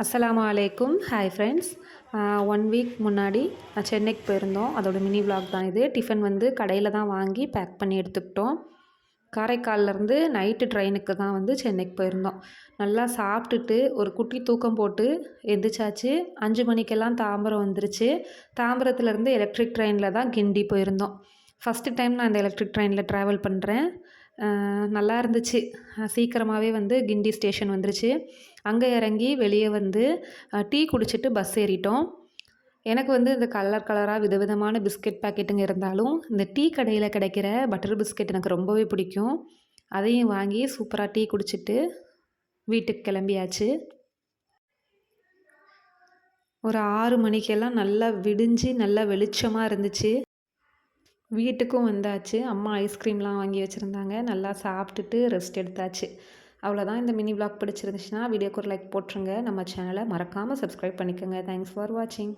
அஸ்ஸலாமு அலைக்கும். Hi friends. 1 week முன்னாடி சென்னைக்கு போயிருந்தோம். அதோட மினி விலாக் தான் இது. டிஃபன் வந்து கடையில் தான் வாங்கி பேக் பண்ணி எடுத்துக்கிட்டோம். காரைக்கால்லேருந்து நைட்டு ட்ரெயினுக்கு தான் வந்து சென்னைக்கு போயிருந்தோம். நல்லா சாப்பிட்டுட்டு ஒரு குட்டி தூக்கம் போட்டு எந்திரிச்சாச்சு. 5 மணிக்கெல்லாம் தாம்பரம் வந்துருச்சு. தாம்பரத்துலேருந்து எலக்ட்ரிக் ட்ரெயினில் தான் கிண்டி போயிருந்தோம். ஃபஸ்ட்டு டைம் நான் இந்த எலக்ட்ரிக் ட்ரெயினில் ட்ராவல் பண்ணுறேன். நல்லா இருந்துச்சு. சீக்கிரமாகவே வந்து கிண்டி ஸ்டேஷன் வந்துருச்சு. அங்கே இறங்கி வெளியே வந்து டீ குடிச்சிட்டு பஸ் ஏறிட்டோம். எனக்கு வந்து இந்த கலர் கலராக விதவிதமான பிஸ்கெட் பாக்கெட்டுங்க இருந்தாலும், இந்த டீ கடையில் கிடைக்கிற பட்டர் பிஸ்கெட் எனக்கு ரொம்பவே பிடிக்கும். அதையும் வாங்கி சூப்பராக டீ குடிச்சிட்டு வீட்டுக்கு கிளம்பியாச்சு. ஒரு 6 மணிக்கெல்லாம் நல்லா விடிஞ்சு நல்லா வெளிச்சமாக இருந்துச்சு. வீட்டுக்கும் வந்தாச்சு. அம்மா ஐஸ்கிரீம்லாம் வாங்கி வச்சுருந்தாங்க. நல்லா சாப்பிட்டுட்டு ரெஸ்ட் எடுத்தாச்சு. அவ்வளோதான். இந்த மினி விலாக் பிடிச்சிருந்துச்சுன்னா வீடியோக்கு ஒரு லைக் போட்டுருங்க. நம்ம சேனலை மறக்காமல் சப்ஸ்கிரைப் பண்ணிக்கோங்க. தேங்க்ஸ் ஃபார் வாட்சிங்.